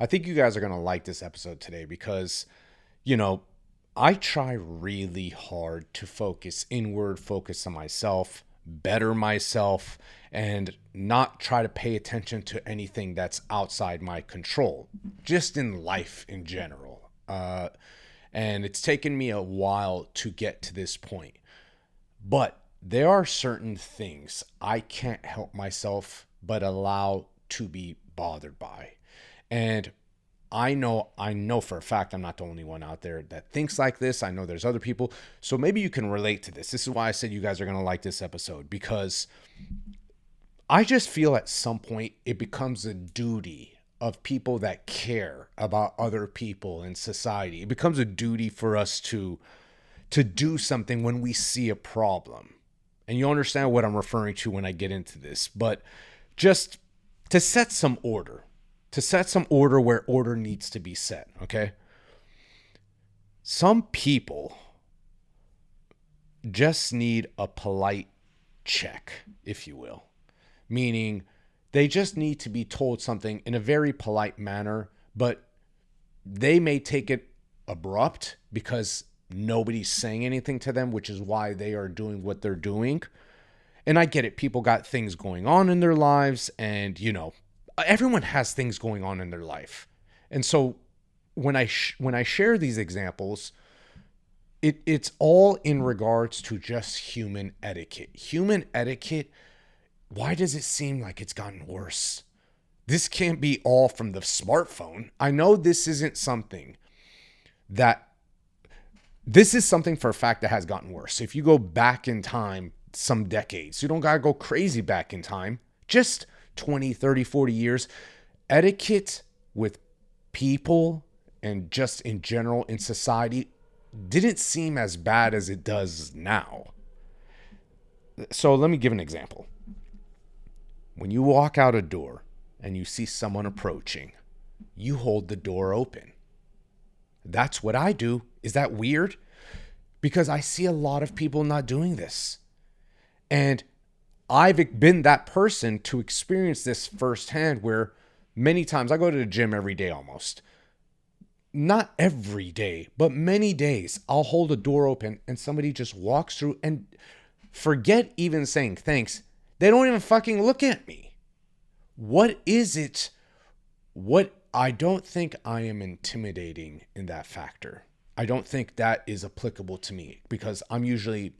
I think you guys are going to like this episode today because, you know, I try really hard to focus inward, focus on myself, better myself, and not try to pay attention to anything that's outside my control, just in life in general. And it's taken me a while to get to this point. But there are certain things I can't help myself but allow to be bothered by. And I know for a fact I'm not the only one out there that thinks like this. I know there's other people. So maybe you can relate to this. This is why I said you guys are going to like this episode, because I just feel at some point it becomes a duty of people that care about other people in society. It becomes a duty for us to do something when we see a problem. And you understand what I'm referring to when I get into this, but just to set some order, where order needs to be set, okay? Some people just need a polite check, if you will, meaning they just need to be told something in a very polite manner, but they may take it abrupt because nobody's saying anything to them, which is why they are doing what they're doing. And I get it. People got things going on in their lives, and, everyone has things going on in their life. And so when I share these examples, it's all in regards to just human etiquette. Human etiquette, why does it seem like it's gotten worse? This can't be all from the smartphone. I know this isn't something that this is something for a fact that has gotten worse. If you go back in time some decades, you don't got to go crazy back in time, just 20, 30, 40 years, etiquette with people and just in general in society didn't seem as bad as it does now. So let me give an example. When you walk out a door and you see someone approaching, you hold the door open. That's what I do. Is that weird? Because I see a lot of people not doing this. And I've been that person to experience this firsthand, where many times I go to the gym every day almost. Not every day, but many days I'll hold a door open and somebody just walks through, and forget even saying thanks, they don't even fucking look at me. What is it? I don't think I am intimidating in that factor. I don't think that is applicable to me, because I'm usually,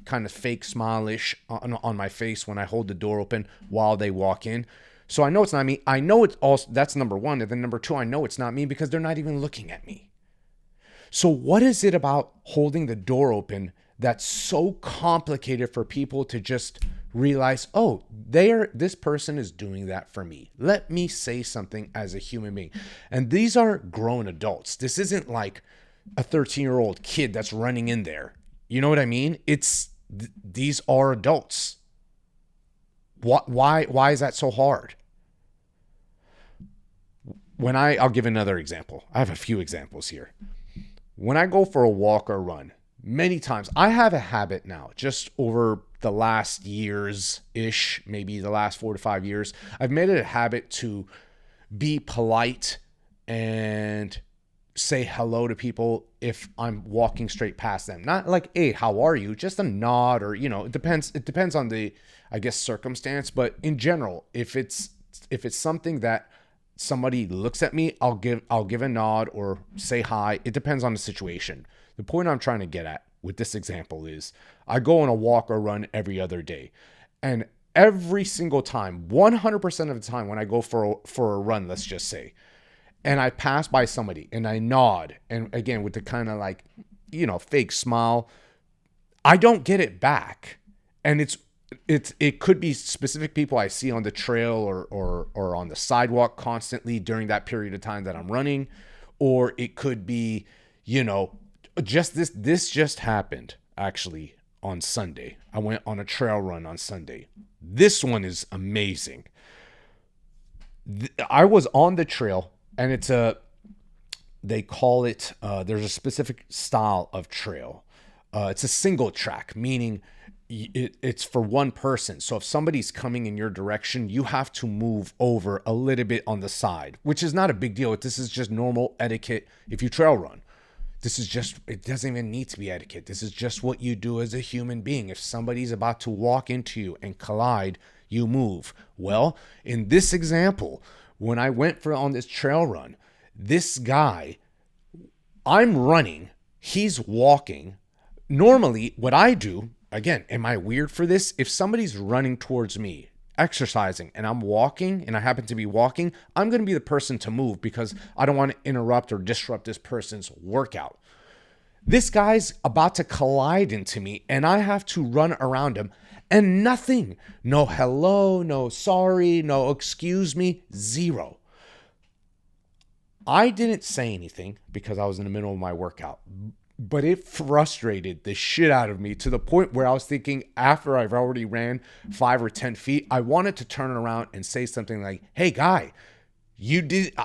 kind of fake smile-ish on my face when I hold the door open while they walk in. So I know it's not me. I know it's also, that's number one. And then number two, I know it's not me because they're not even looking at me. So what is it about holding the door open that's so complicated for people to just realize, oh, this person is doing that for me. Let me say something as a human being. And these are grown adults. This isn't like a 13-year-old kid that's running in there. You know what I mean? These are adults. Why is that so hard? I'll give another example. I have a few examples here. When I go for a walk or run, many times I have a habit now, just over the last years-ish, maybe the last 4 to 5 years, I've made it a habit to be polite and say hello to people if I'm walking straight past them. Not like, hey, how are you? Just a nod, or, it depends on the, I guess, circumstance. But in general, if it's something that somebody looks at me, I'll give a nod or say hi. It depends on the situation. The point I'm trying to get at with this example is I go on a walk or run every other day. And every single time, 100% of the time when I go for a run, let's just say, and I pass by somebody and I nod, and again, with the kind of like, fake smile, I don't get it back. And it could be specific people I see on the trail or on the sidewalk constantly during that period of time that I'm running, or it could be, just this just happened actually on Sunday. I went on a trail run on Sunday. This one is amazing. I was on the trail, and they call it, there's a specific style of trail. It's a single track, meaning it's for one person. So if somebody's coming in your direction, you have to move over a little bit on the side, which is not a big deal. This is just normal etiquette if you trail run. This is just, it doesn't even need to be etiquette. This is just what you do as a human being. If somebody's about to walk into you and collide, you move. Well, in this example, when I went on this trail run, this guy, I'm running, he's walking. Normally, what I do, again, am I weird for this? If somebody's running towards me, exercising, and I'm walking, and I happen to be walking, I'm going to be the person to move because I don't want to interrupt or disrupt this person's workout. This guy's about to collide into me, and I have to run around him, and nothing. No hello, no sorry, no excuse me, zero. I didn't say anything because I was in the middle of my workout, but it frustrated the shit out of me to the point where I was thinking, after I've already ran 5 or 10 feet, I wanted to turn around and say something like, hey guy,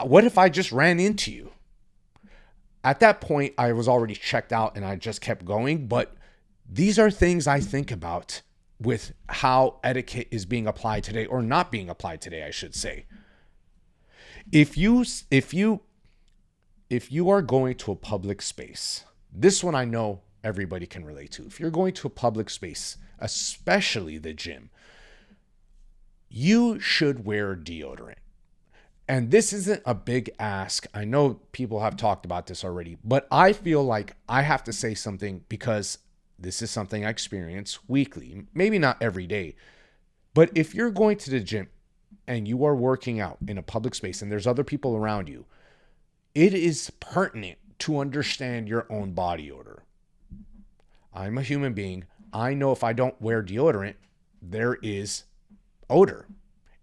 what if I just ran into you? At that point, I was already checked out and I just kept going. But these are things I think about with how etiquette is being applied today, or not being applied today, I should say. If you are going to a public space, this one I know everybody can relate to. If you're going to a public space, especially the gym, you should wear deodorant. And this isn't a big ask. I know people have talked about this already, but I feel like I have to say something because this is something I experience weekly, maybe not every day. But if you're going to the gym and you are working out in a public space and there's other people around you, it is pertinent to understand your own body odor. I'm a human being. I know if I don't wear deodorant, there is odor.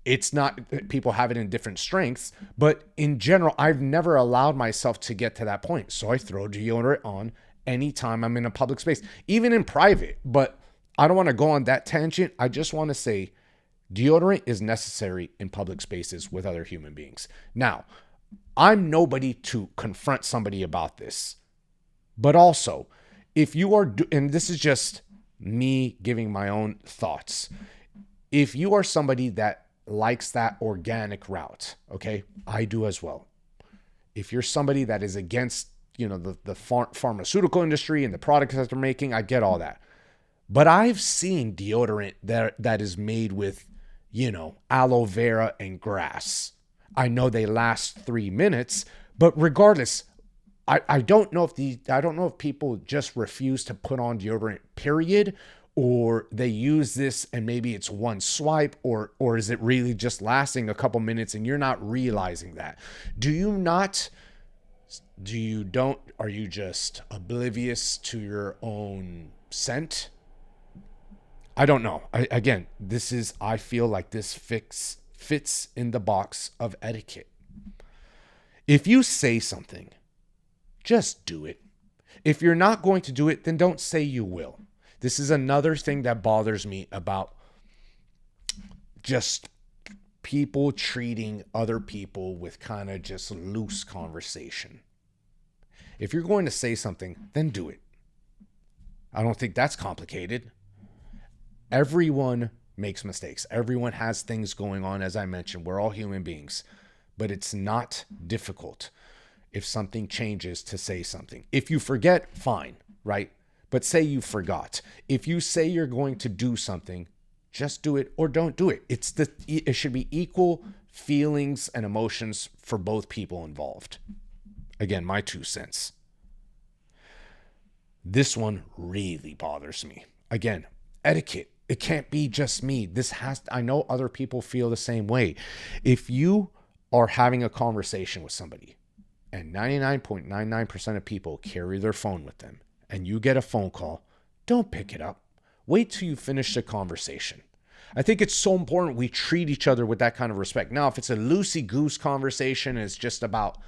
It's not, people have it in different strengths, but in general, I've never allowed myself to get to that point. So I throw deodorant on anytime I'm in a public space, even in private. But I don't want to go on that tangent. I just want to say deodorant is necessary in public spaces with other human beings. Now, I'm nobody to confront somebody about this. But also, if you are, and this is just me giving my own thoughts. If you are somebody that likes that organic route, okay, I do as well. If you're somebody that is against, the pharmaceutical industry and the products that they're making, I get all that. But I've seen deodorant that is made with, aloe vera and grass. I know they last 3 minutes, but regardless, I don't know if people just refuse to put on deodorant, period, or they use this and maybe it's one swipe, or is it really just lasting a couple minutes and you're not realizing that? Are you just oblivious to your own scent? I don't know. I feel like this fits in the box of etiquette. If you say something, just do it. If you're not going to do it, then don't say you will. This is another thing that bothers me about just people treating other people with kind of just loose conversation. If you're going to say something, then do it. I don't think that's complicated. Everyone makes mistakes. Everyone has things going on. As I mentioned, we're all human beings, but it's not difficult if something changes to say something. If you forget, fine, right? But say you forgot. If you say you're going to do something, just do it or don't do it. It should be equal feelings and emotions for both people involved. Again, my 2 cents. This one really bothers me. Again, etiquette. It can't be just me. I know other people feel the same way. If you are having a conversation with somebody and 99.99% of people carry their phone with them and you get a phone call, don't pick it up. Wait till you finish the conversation. I think it's so important we treat each other with that kind of respect. Now, if it's a loosey-goose conversation, it's just about,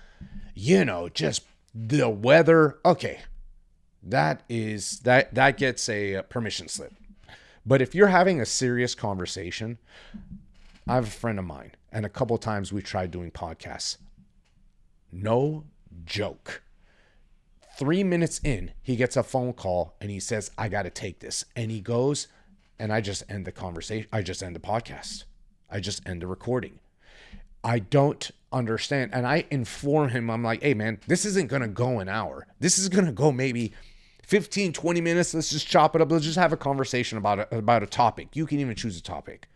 just the weather, okay, that gets a permission slip. But if you're having a serious conversation, I have a friend of mine, and a couple of times we tried doing podcasts. No joke. 3 minutes in, he gets a phone call and he says, I got to take this. And he goes, and I just end the conversation. I just end the podcast. I just end the recording. I don't understand. And I inform him, I'm like, hey man, this isn't going to go an hour. This is going to go maybe 15, 20 minutes. Let's just chop it up. Let's just have a conversation about a topic. You can even choose a topic.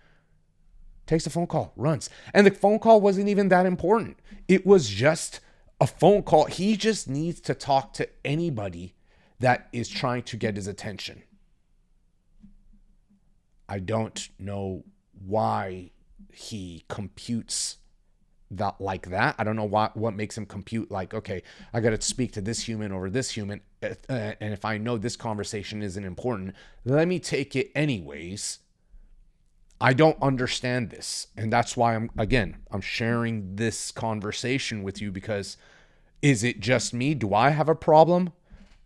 Takes a phone call, runs. And the phone call wasn't even that important. It was just a phone call. He just needs to talk to anybody that is trying to get his attention. I don't know why he computes that like that. I don't know what makes him compute like, okay, I got to speak to this human over this human. And if I know this conversation isn't important, let me take it anyways. I don't understand this. And that's why I'm sharing this conversation with you, because is it just me? Do I have a problem?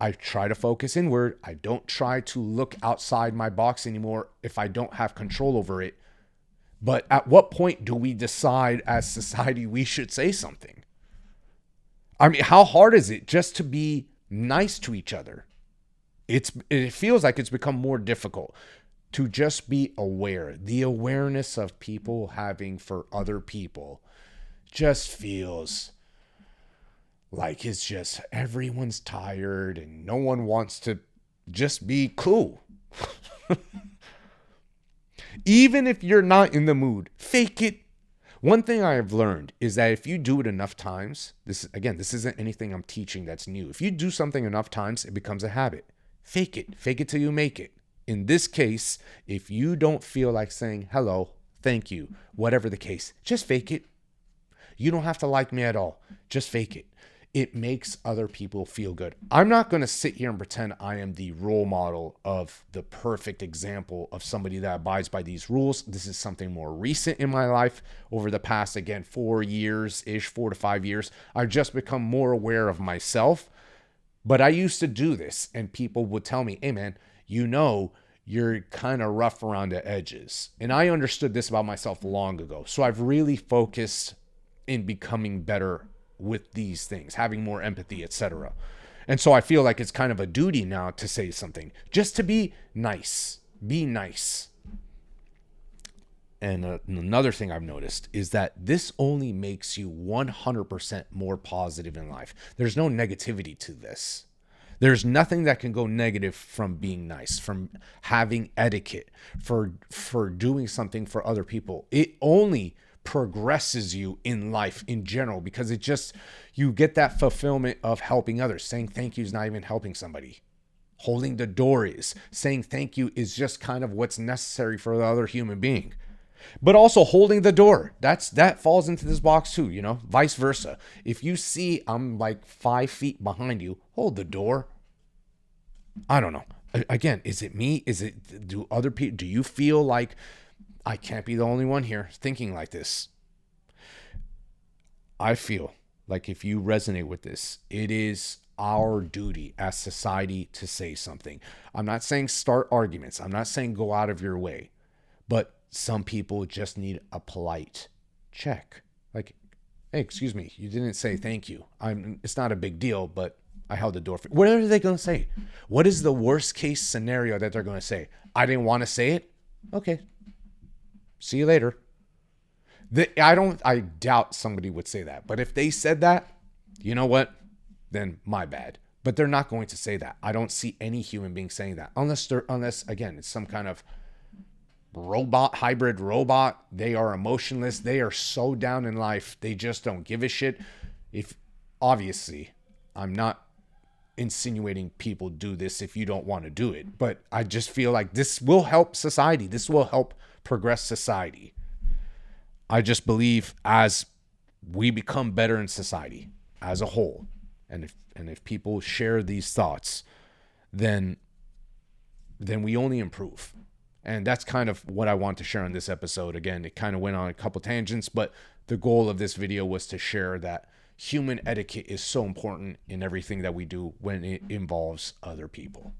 I try to focus inward. I don't try to look outside my box anymore if I don't have control over it. But at what point do we decide as society we should say something? I mean, how hard is it just to be nice to each other? It feels like it's become more difficult to just be aware. The awareness of people having for other people just feels like it's just everyone's tired and no one wants to just be cool. Even if you're not in the mood, fake it. One thing I have learned is that if you do it enough times, this isn't anything I'm teaching that's new. If you do something enough times, it becomes a habit. Fake it. Fake it till you make it. In this case, if you don't feel like saying hello, thank you, whatever the case, just fake it. You don't have to like me at all. Just fake it. It makes other people feel good. I'm not going to sit here and pretend I am the role model of the perfect example of somebody that abides by these rules. This is something more recent in my life over the past, 4 years-ish, 4 to 5 years. I've just become more aware of myself. But I used to do this, and people would tell me, hey man, you're kind of rough around the edges. And I understood this about myself long ago. So I've really focused in becoming better with these things, having more empathy, etc. And so I feel like it's kind of a duty now to say something, just to be nice. Be nice. And another thing I've noticed is that this only makes you 100% more positive in life. There's no negativity to this. There's nothing that can go negative from being nice, from having etiquette, for doing something for other people. It only progresses you in life in general, because you get that fulfillment of helping others. Saying thank you is not even helping somebody. Holding the door is. Saying thank you is just kind of what's necessary for the other human being. But also holding the door, that falls into this box too, vice versa. If you see I'm like 5 feet behind you, hold the door. I don't know. Again, is it me? Do other people, do you feel like I can't be the only one here thinking like this? I feel like if you resonate with this, it is our duty as society to say something. I'm not saying start arguments. I'm not saying go out of your way. But some people just need a polite check. Like, hey, excuse me, you didn't say thank you. It's not a big deal, but I held the door for you. What are they going to say? What is the worst case scenario that they're going to say? I didn't want to say it. Okay. See you later. I doubt somebody would say that. But if they said that, you know what? Then my bad. But they're not going to say that. I don't see any human being saying that. Unless again, it's some kind of hybrid robot. They are emotionless. They are so down in life. They just don't give a shit. Obviously, I'm not insinuating people do this if you don't want to do it. But I just feel like this will help society. This will help progress society. I just believe as we become better in society as a whole, and if people share these thoughts, then we only improve. And that's kind of what I want to share on this episode. Again, it kind of went on a couple tangents, but the goal of this video was to share that human etiquette is so important in everything that we do when it involves other people.